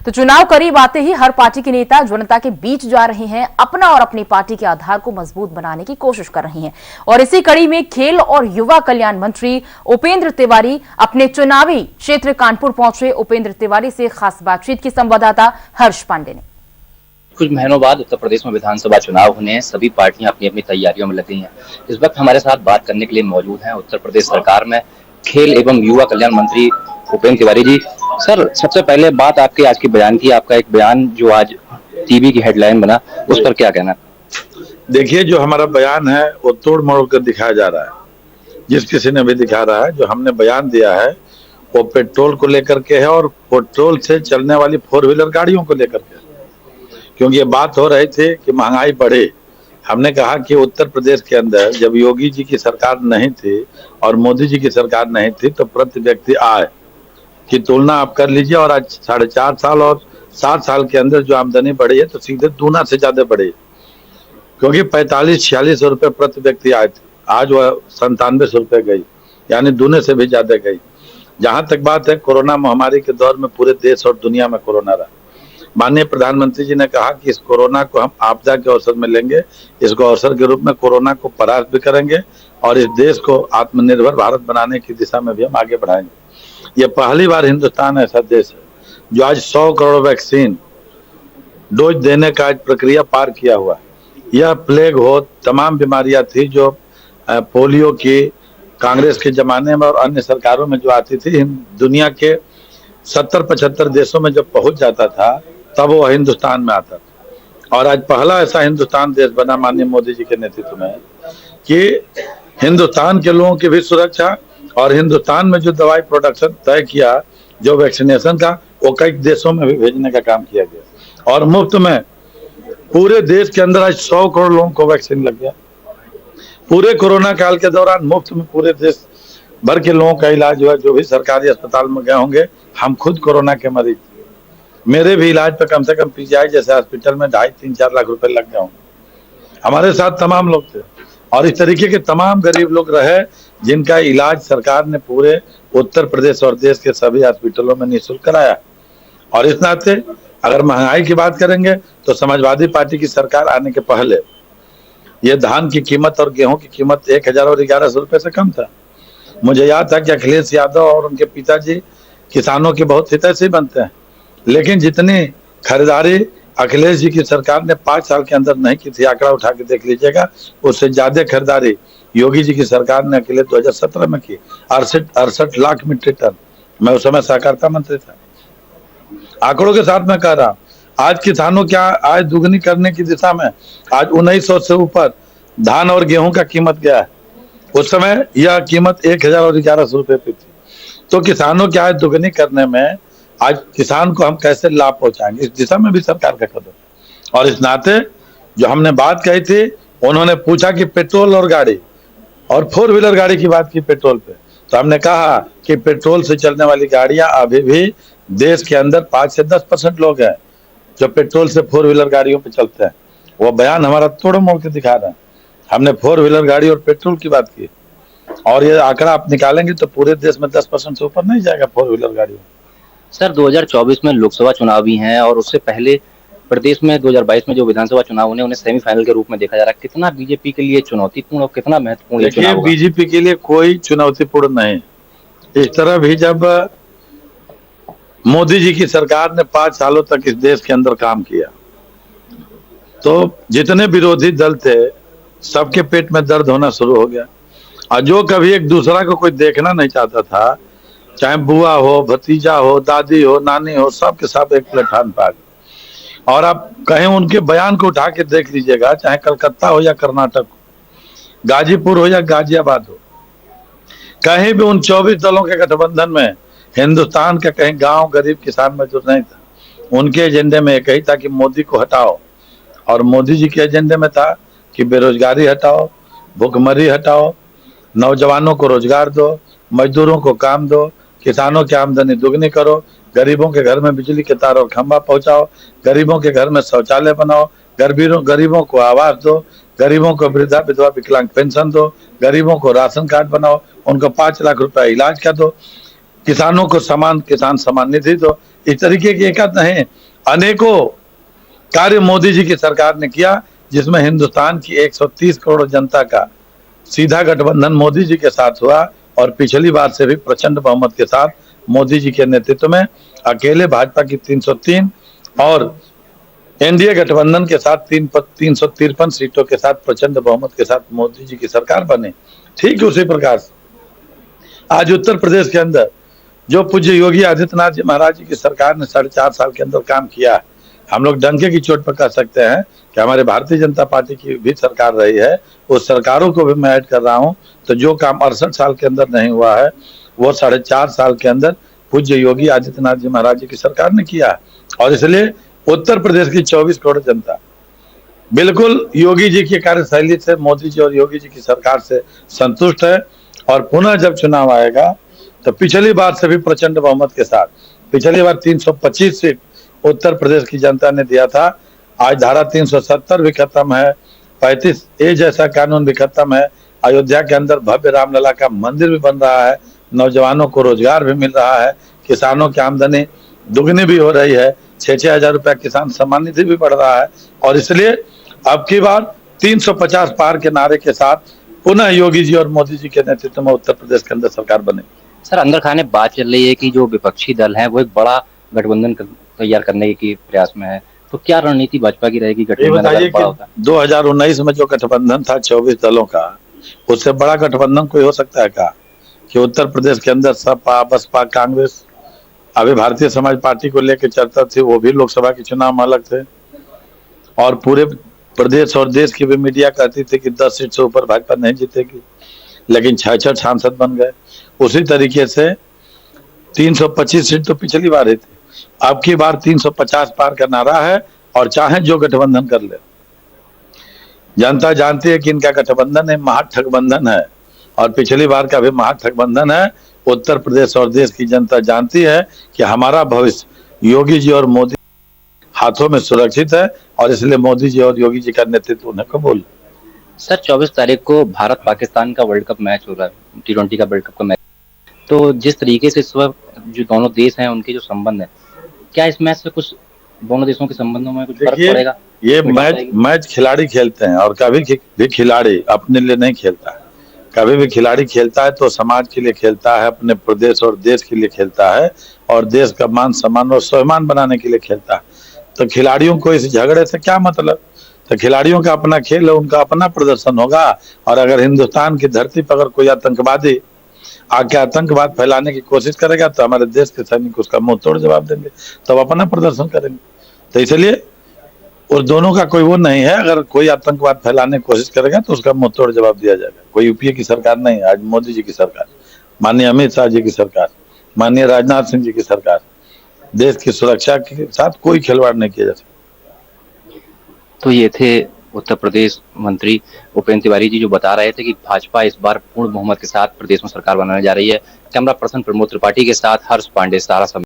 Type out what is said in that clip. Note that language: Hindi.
तो चुनाव करीब आते ही हर पार्टी के नेता जनता के बीच जा रहे हैं, अपना और अपनी पार्टी के आधार को मजबूत बनाने की कोशिश कर रहे हैं। और इसी कड़ी में खेल और युवा कल्याण मंत्री उपेंद्र तिवारी अपने चुनावी क्षेत्र कानपुर पहुंचे। उपेंद्र तिवारी से खास बातचीत की संवाददाता हर्ष पांडे ने। कुछ महीनों बाद उत्तर प्रदेश में विधानसभा चुनाव होने हैं, सभी पार्टियां अपनी अपनी तैयारियों में लगी हैं। इस वक्त हमारे साथ बात करने के लिए मौजूद हैं उत्तर प्रदेश सरकार में खेल एवं युवा कल्याण मंत्री उपेंद्र तिवारी जी। सर, सबसे पहले बात आपके आज के बयान की। आपका एक बयान जो आज टीवी की हेडलाइन बना, उस पर क्या कहना? देखिए, जो हमारा बयान है वो तोड़ मरोड़ कर दिखाया जा रहा है। जिस किसी ने भी दिखा रहा है, जो हमने बयान दिया है वो पेट्रोल को लेकर के है और पेट्रोल से चलने वाली 4 व्हीलर गाड़ियों को लेकर के। क्योंकि ये बात हो रही थी कि महंगाई बढ़े। हमने कहा कि उत्तर प्रदेश के अंदर जब योगी जी की सरकार नहीं थी और मोदी जी की सरकार नहीं थी तो प्रति व्यक्ति आय की तुलना आप कर लीजिए, और आज 4.5 साल और 7 साल के अंदर जो आमदनी बढ़ी है तो सीधे दूना से ज्यादा बढ़ी। क्योंकि 45-46 रुपए प्रति व्यक्ति आए थे, आज वह 97 रुपए गई, यानी दूने से भी ज्यादा गई। जहां तक बात है कोरोना महामारी के दौर में पूरे देश और दुनिया में कोरोना रहा। माननीय प्रधानमंत्री जी ने कहा कि इस कोरोना को हम आपदा के अवसर में लेंगे, इसको अवसर के रूप में कोरोना को परास्त भी करेंगे और इस देश को आत्मनिर्भर भारत बनाने की दिशा में भी हम आगे बढ़ाएंगे। ये पहली बार हिंदुस्तान ऐसा देश है जो आज 100 करोड़ वैक्सीन डोज देने का आज प्रक्रिया पार किया हुआ है। यह प्लेग हो, तमाम बीमारियां थी जो पोलियो की कांग्रेस के जमाने में और अन्य सरकारों में जो आती थी, दुनिया के 70-75 देशों में जब पहुंच जाता था तब वो हिंदुस्तान में आता था। और आज पहला ऐसा हिंदुस्तान देश बना माननीय मोदी जी के नेतृत्व में कि हिंदुस्तान के लोगों की भी सुरक्षा और हिंदुस्तान में जो दवाई प्रोडक्शन तय किया, जो वैक्सीनेशन का, वो कई देशों में भी भेजने का काम किया गया और मुफ्त में पूरे देश के अंदर आज 100 करोड़ लोगों को वैक्सीन लग गया। पूरे कोरोना काल के दौरान मुफ्त में पूरे देश भर के लोगों का इलाज हुआ। जो भी सरकारी अस्पताल में गए होंगे, हम खुद कोरोना के मरीज, मेरे भी इलाज पे कम से कम पीजीआई जैसे हॉस्पिटल में 2.5-3-4 लाख रुपए लग गए होंगे। हमारे साथ तमाम लोग थे और इस तरीके के तमाम गरीब लोग रहे जिनका इलाज सरकार ने पूरे उत्तर प्रदेश और देश के सभी हॉस्पिटलों में निःशुल्क कराया। और इस नाते अगर महंगाई की बात करेंगे तो समाजवादी पार्टी की सरकार आने के पहले ये धान की कीमत और गेहूं की कीमत 1000 और 1100 रुपए से कम था। मुझे याद था कि अखिलेश यादव और उनके पिताजी किसानों के बहुत हितैषी बनते हैं, लेकिन जितनी खरीदारी अखिलेश जी की सरकार ने 5 साल के अंदर नहीं की थी, आंकड़ा उठा के देख लीजिएगा, उससे ज्यादा खरीदारी योगी जी की सरकार ने अकेले 2017 में की, 68 लाख मीट्रिक टन। मैं उस समय सहकारिता मंत्री था। आंकड़ों के साथ मैं कह रहा हूं, आज किसानों क्या आय दुगनी करने की दिशा में आज 1900 से ऊपर धान और गेहूं का कीमत गया है। उस समय यह कीमत 1000 और 1100 रुपए पे थी। तो किसानों की आय दुगनी करने में आज किसान को हम कैसे लाभ पहुंचाएंगे, इस दिशा में भी सरकार का कदम। और इस नाते जो हमने बात कही थी, उन्होंने पूछा कि पेट्रोल और गाड़ी और 4 व्हीलर गाड़ी की बात की पेट्रोल पे, तो हमने कहा कि पेट्रोल से चलने वाली गाड़ियां अभी भी देश के अंदर 5 से 10% लोग हैं जो पेट्रोल से 4 व्हीलर गाड़ियों पे चलते हैं। वो बयान हमारा तोड़ मोड़ के दिखा रहा है। हमने 4 व्हीलर गाड़ी और पेट्रोल की बात की और ये आंकड़ा आप निकालेंगे तो पूरे देश में 10% से ऊपर नहीं जाएगा 4 व्हीलर गाड़ी। सर, 2024 में लोकसभा चुनाव भी हैं और उससे पहले प्रदेश में 2022 में जो विधानसभा चुनाव होने, उन्हें सेमीफाइनल के रूप में देखा जा रहा है। कितना बीजेपी के लिए चुनौतीपूर्ण और कितना महत्वपूर्ण ये चुनाव होगा? बीजेपी के लिए कोई चुनौतीपूर्ण नहीं। इस तरह भी जब मोदी जी की सरकार ने 5 सालों तक इस देश के अंदर काम किया तो जितने विरोधी दल थे सबके पेट में दर्द होना शुरू हो गया। और जो कभी एक दूसरा को कोई देखना नहीं चाहता था, चाहे बुआ हो, भतीजा हो, दादी हो, नानी हो, सब के सब एक प्लेटफार्म पर आ गए। और आप कहीं उनके बयान को उठा के देख लीजिएगा, चाहे कलकत्ता हो या कर्नाटक हो, गाजीपुर हो या गाजियाबाद हो, कहीं भी उन 24 दलों के गठबंधन में हिंदुस्तान का कहीं गांव गरीब किसान मजदूर नहीं था। उनके एजेंडे में एक ही था कि मोदी को हटाओ, और मोदी जी के एजेंडे में था कि बेरोजगारी हटाओ, भूखमरी हटाओ, नौजवानों को रोजगार दो, मजदूरों को काम दो, किसानों की आमदनी दुगनी करो, गरीबों के घर में बिजली के तार और खंभा पहुंचाओ, गरीबों के घर में शौचालय बनाओ, गरीबों को आवास दो, गरीबों को वृद्धा विधवा विकलांग पेंशन दो, गरीबों को राशन कार्ड बनाओ, उनको 5 लाख रुपए इलाज का दो। किसानों को समान किसान सम्मान निधि दो। इस तरीके के एक नहीं, अनेकों कार्य मोदी जी की सरकार ने किया, जिसमें हिंदुस्तान की 130 करोड़ जनता का सीधा गठबंधन मोदी जी के साथ हुआ और पिछली बार से भी प्रचंड बहुमत के साथ मोदी जी के नेतृत्व में अकेले भाजपा की 303 और एनडीए गठबंधन के साथ 353 सीटों के साथ प्रचंड बहुमत के साथ मोदी जी की सरकार बनी। ठीक उसी प्रकार से आज उत्तर प्रदेश के अंदर जो पूज्य योगी आदित्यनाथ जी महाराज जी की सरकार ने 4.5 साल के अंदर काम किया है, हम लोग डंके की चोट पर कह सकते हैं कि हमारे भारतीय जनता पार्टी की भी सरकार रही है, उस सरकारों को भी मैं ऐड कर रहा हूं। तो जो काम 68 साल के अंदर नहीं हुआ है, वो 4.5 साल के अंदर पूज्य योगी आदित्यनाथ जी महाराज जी की सरकार ने किया। और इसलिए उत्तर प्रदेश की 24 करोड़ जनता बिल्कुल योगी जी की कार्यशैली से, मोदी जी और योगी जी की सरकार से संतुष्ट है। और पुनः जब चुनाव आएगा तो पिछली बार से भी प्रचंड बहुमत के साथ, पिछली बार 325 सीट उत्तर प्रदेश की जनता ने दिया था, आज धारा 370 भी खत्म है, 35A जैसा कानून भी खत्म है, अयोध्या के अंदर भव्य रामलला का मंदिर भी बन रहा है, नौजवानों को रोजगार भी मिल रहा है, किसानों की आमदनी दुगनी भी हो रही है, 6-6 हजार रुपया किसान सम्मान निधि भी बढ़ रहा है। और इसलिए अब की बार 350 पार के नारे के साथ पुनः योगी जी और मोदी जी के नेतृत्व में उत्तर प्रदेश के अंदर सरकार बने। सर, अंदर खाने बात चल रही है कि जो विपक्षी दल है वो एक बड़ा गठबंधन तैयार करने के प्रयास में है, तो क्या रणनीति भाजपा की रहेगी? गठबंधन बताइए कि 2019 में जो गठबंधन था 24 दलों का, उससे बड़ा गठबंधन कोई हो सकता है क्या? कि उत्तर प्रदेश के अंदर सपा, बसपा, कांग्रेस, अभी भारतीय समाज पार्टी को लेकर चर्चा थी, वो भी लोकसभा के चुनाव में अलग थे, और पूरे प्रदेश और देश की भी मीडिया कहती थी कि 10 सीट से ऊपर भाजपा नहीं जीतेगी, लेकिन 6 सांसद बन गए। उसी तरीके से 325 सीट तो पिछली बार ही थी, अब की बार 350 पार का नारा है, और चाहे जो गठबंधन कर ले, जनता जानती है कि इनका गठबंधन है महागठबंधन है, और पिछली बार का भी महागठबंधन है। उत्तर प्रदेश और देश की जनता जानती है कि हमारा भविष्य योगी जी और मोदी हाथों में सुरक्षित है, और इसलिए मोदी जी और योगी जी का नेतृत्व उन्हें कबूल। सर, 24 तारीख को भारत पाकिस्तान का वर्ल्ड कप मैच हो रहा है, T20 का वर्ल्ड कप का मैच, तो जिस तरीके से इस वक्त जो दोनों देश हैं उनके जो संबंध है, क्या इस मैच से कुछ दोनों देशों के संबंधों में कुछ फर्क पड़ेगा? ये मैच खिलाड़ी खेलते हैं, और कभी भी खिलाड़ी अपने लिए नहीं खेलता है। कभी भी खिलाड़ी खेलता है तो समाज के लिए खेलता है, अपने प्रदेश और देश के लिए खेलता है, और देश का मान सम्मान और स्वाभिमान बनाने के लिए खेलता है। तो खिलाड़ियों को इस झगड़े से क्या मतलब? तो खिलाड़ियों का अपना खेल है, उनका अपना प्रदर्शन होगा। और अगर हिंदुस्तान की धरती पर अगर कोई आतंकवादी आके आतंकवाद फैलाने की कोशिश करेगा, तो हमारे देश के सैनिक उसका मुंह तोड़ जवाब देंगे, तो अपना प्रदर्शन करेंगे। तो इसलिए उस दोनों का कोई वो नहीं है, अगर कोई आतंकवाद फैलाने की कोशिश करेगा तो उसका मुंह तोड़ जवाब दिया जाएगा। कोई यूपीए की सरकार नहीं, आज मोदी जी की सरकार, माननीय अमित शाह जी की सरकार, माननीय राजनाथ सिंह जी की सरकार, देश की सुरक्षा के साथ कोई खिलवाड़ नहीं किया जा सकता। तो ये थे उत्तर प्रदेश मंत्री उपेंद्र तिवारी जी, जो बता रहे थे कि भाजपा इस बार पूर्ण बहुमत के साथ प्रदेश में सरकार बनाने जा रही है। कैमरा पर्सन प्रमोद त्रिपाठी के साथ हर्ष पांडे, सहारा।